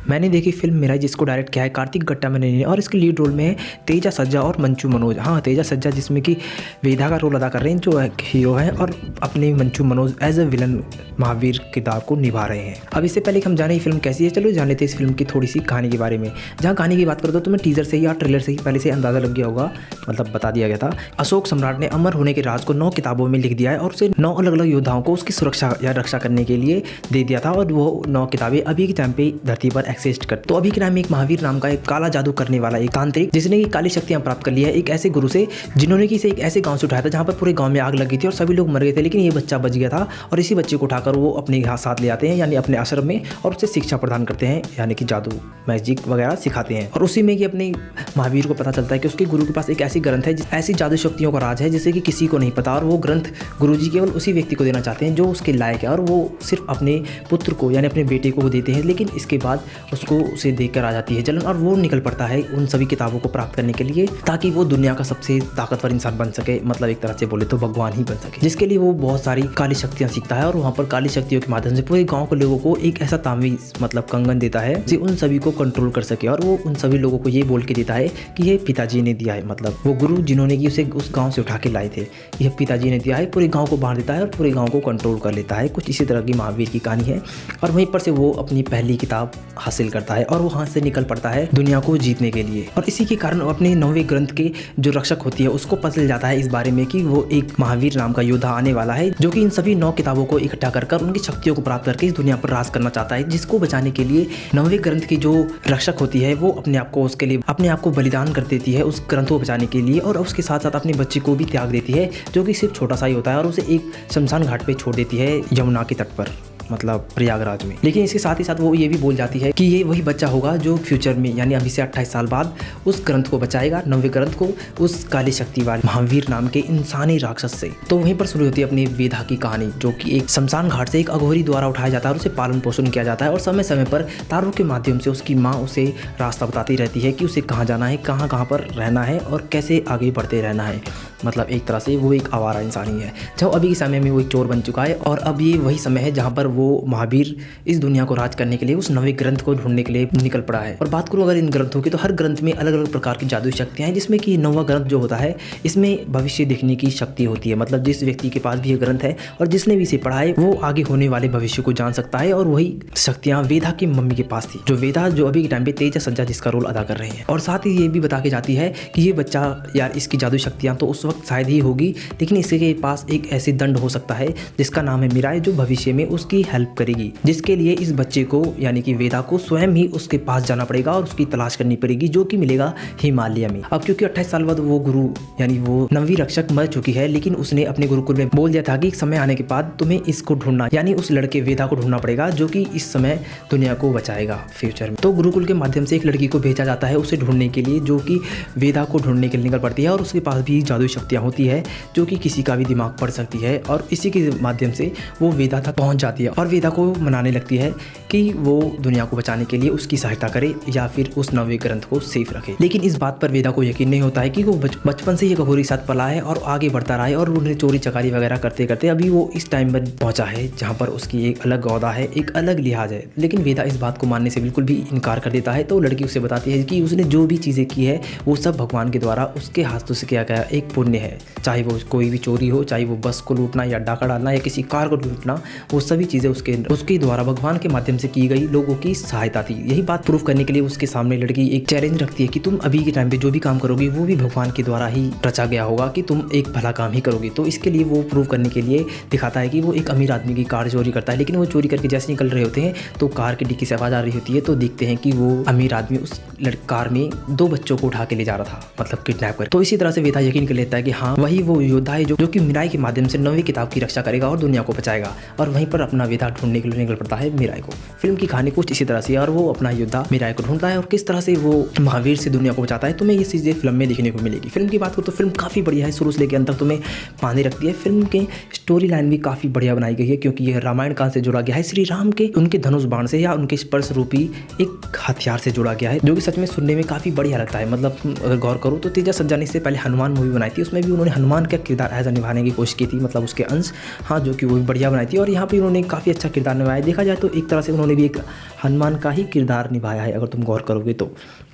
मैंने देखी film Mirae, जिसको डायरेक्ट किया है कार्तिक गट्टामने ने, और इसके लीड रोल में है तेजा सज्जा और मंचू मनोज। हाँ, तेजा सज्जा जिसमें कि वेदा का रोल अदा कर रहे हैं, जो एक हीरो है, और अपने Manchu Manoj as a villain Mahavir किरदार को निभा रहे हैं। अब इससे पहले कि हम जाने ये फिल्म कैसी है, चलो जान लेते हैं इस फिल्म की थोड़ी सी कहानी के बारे में। जहाँ कहानी की बात करो तो तुम्हें टीजर से या ट्रेलर से ही पहले से अंदाजा लग गया होगा, मतलब बता दिया गया था। अशोक सम्राट ने अमर होने के राज को 9 किताबों में लिख दिया है और उसे 9 अलग अलग योद्धाओं को उसकी सुरक्षा या रक्षा करने के लिए दे दिया था, और वो 9 किताबें अभी के टाइम पे धरती पर एक्सिस्ट कर। तो अभी के टाइम में एक महावीर नाम का एक काला जादू करने वाला एक तांत्रिक, जिसने की काली शक्तियां प्राप्त कर लिया है एक ऐसे गुरु से, जिन्होंने कि इसे एक ऐसे गांव से उठाया था जहां पर पूरे गांव में आग लगी थी और सभी लोग मर गए थे, लेकिन ये बच्चा बच गया था। और इसी बच्चे को उठाकर वो अपने साथ ले आते हैं, यानी अपने आश्रम में, और उसे शिक्षा प्रदान करते हैं, यानी कि जादू मैजिक वगैरह सिखाते हैं। और उसी में कि अपने महावीर को पता चलता है कि उसके गुरु के पास एक ऐसी ग्रंथ है, ऐसी जादू शक्तियों का राज है जिसे कि किसी को नहीं पता, और वो ग्रंथ गुरुजी केवल उसी व्यक्ति को देना चाहते हैं जो उसके लायक है, और वो सिर्फ अपने पुत्र को यानी अपने बेटे को देते हैं। लेकिन इसके बाद उसको उसे देखकर आ जाती है जलन, और वो निकल पड़ता है उन सभी किताबों को प्राप्त करने के लिए, ताकि वो दुनिया का सबसे ताकतवर इंसान बन सके, मतलब एक तरह से बोले तो भगवान ही बन सके। जिसके लिए वो बहुत सारी काली शक्तियां सीखता है, और वहाँ पर काली शक्तियों के माध्यम से पूरे गाँव के लोगों को एक ऐसा तावीज़ मतलब कंगन देता है जो उन सभी को कंट्रोल कर सके, और वो उन सभी लोगों को ये बोल के देता है कि ये पिताजी ने दिया है, मतलब वो गुरु जिन्होंने कि उसे उस गांव से उठा के लाए थे, यह पिताजी ने दिया है। पूरे गांव को बांट देता है और पूरे गांव को कंट्रोल कर लेता है। कुछ इसी तरह की महावीर की कहानी है, और वहीं पर से वो अपनी पहली किताब हासिल करता है और वहाँ से निकल पड़ता है दुनिया को जीतने के लिए। और इसी के कारण अपने 9वें ग्रंथ के जो रक्षक होती है उसको पता चल जाता है इस बारे में कि वो एक महावीर नाम का योद्धा आने वाला है, जो कि इन सभी 9 किताबों को इकट्ठा कर उनकी शक्तियों को प्राप्त करके इस दुनिया पर राज करना चाहता है। जिसको बचाने के लिए 9वें ग्रंथ की जो रक्षक होती है वो अपने आप को उसके लिए अपने आप को बलिदान कर देती है उस ग्रंथ को बचाने के लिए, और उसके साथ साथ अपने बच्चे को भी त्याग देती है, जो कि सिर्फ छोटा सा ही होता है, और उसे एक शमशान घाट पे छोड़ देती है यमुना के तट पर, मतलब प्रयागराज में। लेकिन इसके साथ ही साथ वो ये भी बोल जाती है कि ये वही बच्चा होगा जो फ्यूचर में यानी अभी से 28 साल बाद उस ग्रंथ को बचाएगा, 9वें ग्रंथ को, उस काली शक्ति वाले महावीर नाम के इंसानी राक्षस से। तो वहीं पर शुरू होती है अपनी वेदा की कहानी, जो कि एक शमशान घाट से एक अघोरी द्वारा उठाया जाता है और उसे पालन पोषण किया जाता है, और समय समय पर तारों के माध्यम से उसकी माँ उसे रास्ता बताती रहती है कि उसे कहाँ जाना है, कहाँ कहाँ पर रहना है और कैसे आगे बढ़ते रहना है। मतलब एक तरह से वो एक आवारा इंसान ही है, जब अभी के समय में वो एक चोर बन चुका है, और अब ये वही समय है जहाँ पर वो महावीर इस दुनिया को राज करने के लिए उस 9वें ग्रंथ को ढूंढने के लिए निकल पड़ा है। और बात करूँ अगर इन ग्रंथों की, तो हर ग्रंथ में अलग अलग प्रकार की जादुई शक्तियाँ हैं, जिसमें कि 9वां ग्रंथ जो होता है इसमें भविष्य देखने की शक्ति होती है। मतलब जिस व्यक्ति के पास भी ये ग्रंथ है और जिसने भी इसे पढ़ा है वो आगे होने वाले भविष्य को जान सकता है, और वही शक्तियाँ वेदा की मम्मी के पास थी, जो वेदा जो अभी के टाइम पे तेजा सज्जा जिसका रोल अदा कर रहे हैं। और साथ ही ये भी बता के जाती है कि ये बच्चा यार इसकी जादुई शक्तियाँ तो उस वक्त शायद ही होगी, लेकिन इसके पास एक ऐसी दंड हो सकता है जिसका नाम है मिराई, जो भविष्य में उसकी हेल्प करेगी, जिसके लिए इस बच्चे को यानी कि वेदा को स्वयं ही उसके पास जाना पड़ेगा और उसकी तलाश करनी पड़ेगी, जो कि मिलेगा हिमालय में। अब क्योंकि 28 साल बाद वो गुरु यानी वो 9वीं रक्षक मर चुकी है, लेकिन उसने अपने गुरुकुल में बोल दिया था कि समय आने के बाद तुम्हें इसको ढूंढना, यानी उस लड़के वेदा को ढूंढना पड़ेगा, जो कि इस समय दुनिया को बचाएगा फ्यूचर में। तो गुरुकुल के माध्यम से एक लड़की को भेजा जाता है उसे ढूंढने के लिए, जो कि वेदा को ढूंढने के लिए निकल पड़ती है, और उसके पास भी जादुई शक्तियाँ होती है जो कि किसी का भी दिमाग पढ़ सकती है, और इसी के माध्यम से वो वेदा तक पहुंच जाती है और वेदा को मनाने लगती है कि वो दुनिया को बचाने के लिए उसकी सहायता करे या फिर उस 9वें ग्रंथ को सेफ रखे। लेकिन इस बात पर वेदा को यकीन नहीं होता है कि वो बचपन से ये अघोरी के साथ पला है और आगे बढ़ता रहा है, और उन्हें चोरी चकारी वगैरह करते करते अभी वो इस टाइम पर पहुंचा है जहाँ पर उसकी एक अलग औदा है, एक अलग लिहाज है। लेकिन वेदा इस बात को मानने से बिल्कुल भी इनकार कर देता है। तो लड़की उसे बताती है कि उसने जो भी चीज़ें की है वो सब भगवान के द्वारा उसके हाथों से किया गया एक पुण्य है, चाहे वो कोई भी चोरी हो, चाहे वो बस को लूटना या डाका डालना या किसी कार को लूटना, वो सभी चीज़ें उसके द्वारा भगवान के माध्यम से की गई लोगों की सहायता थी। यही बात प्रूफ करने के लिए उसके सामने लड़की एक चैलेंज रखती है कि तुम अभी के टाइम पे जो भी काम करोगी वो भी भगवान के द्वारा ही रचा गया होगा, कि तुम एक भला काम ही करोगी। तो इसके लिए वो प्रूव करने के लिए दिखाता है कि वो एक अमीर आदमी की कार चोरी करता है, लेकिन वो चोरी करके जैसे निकल रहे होते हैं तो कार की डिक्की से आवाज़ आ रही होती है, तो देखते हैं कि वो अमीर आदमी उस कार में 2 बच्चों को उठा के ले जा रहा था, मतलब किडनैप कर। तो इसी तरह से वेदा यकीन कर लेता है कि हाँ वही वो योद्धा है जो कि मिराई के माध्यम से 9वीं किताब की रक्षा करेगा और दुनिया को बचाएगा, और वहीं पर अपना वेदा ढूंढने के लिए निकल पड़ता है मिराई को। फिल्म की कहानी कुछ इसी तरह से, और वो अपना योद्धा मिराई को ढूंढता है और किस तरह से वो महावीर से दुनिया को बचाता है, तुम्हें ये चीज़ें फिल्म में देखने को मिलेगी। फिल्म की बात करूँ तो फिल्म काफ़ी बढ़िया है, शुरू से लेकर अंत तक तुम्हें बांधे रखती है। फिल्म के स्टोरी लाइन भी काफ़ी बढ़िया बनाई गई है, क्योंकि यह रामायण काल से जुड़ा गया है, श्री राम के उनके धनुष बाण से या उनके स्पर्श रूपी एक हथियार से जुड़ा गया है, जो कि सच में सुनने में काफ़ी बढ़िया लगता है। मतलब अगर गौर करूँ तो तेजा सज्जा ने इससे पहले हनुमान मूवी बनाई थी, उसमें भी उन्होंने हनुमान का किरदार ऐसा निभाने की कोशिश की थी, मतलब उसके अंश, हाँ, जो कि वो भी बढ़िया बनाई थी। और यहाँ पे उन्होंने काफ़ी काफ़ी अच्छा किरदार निभाया है। देखा जाए तो एक तरह से उन्होंने भी एक हनुमान का ही किरदार निभाया है, अगर तुम गौर करोगे तो।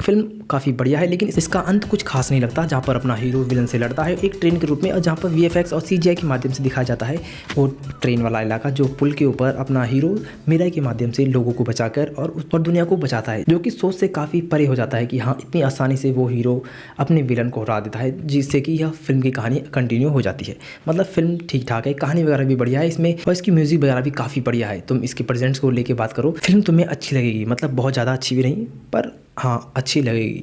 फिल्म काफ़ी बढ़िया है, लेकिन इसका अंत कुछ खास नहीं लगता, जहाँ पर अपना हीरो विलन से लड़ता है एक ट्रेन के रूप में, और जहाँ पर वीएफएक्स और सीजीआई के माध्यम से दिखाया जाता है वो ट्रेन वाला इलाका, जो पुल के ऊपर अपना हीरो मिराई के माध्यम से लोगों को बचाकर और दुनिया को बचाता है, जो कि सोच से काफ़ी परे हो जाता है कि हाँ इतनी आसानी से वो हीरो अपने विलन को हरा देता है, जिससे कि यह फिल्म की कहानी कंटिन्यू हो जाती है। मतलब फिल्म ठीक ठाक है, कहानी वगैरह भी बढ़िया है इसमें, और इसकी म्यूजिक वगैरह भी काफ़ी बढ़िया है। तुम इसके प्रेजेंट्स को लेके बात करो, फिल्म तुम्हें अच्छी लगेगी, मतलब बहुत ज़्यादा अच्छी भी नहीं, पर हाँ अच्छी लगेगी।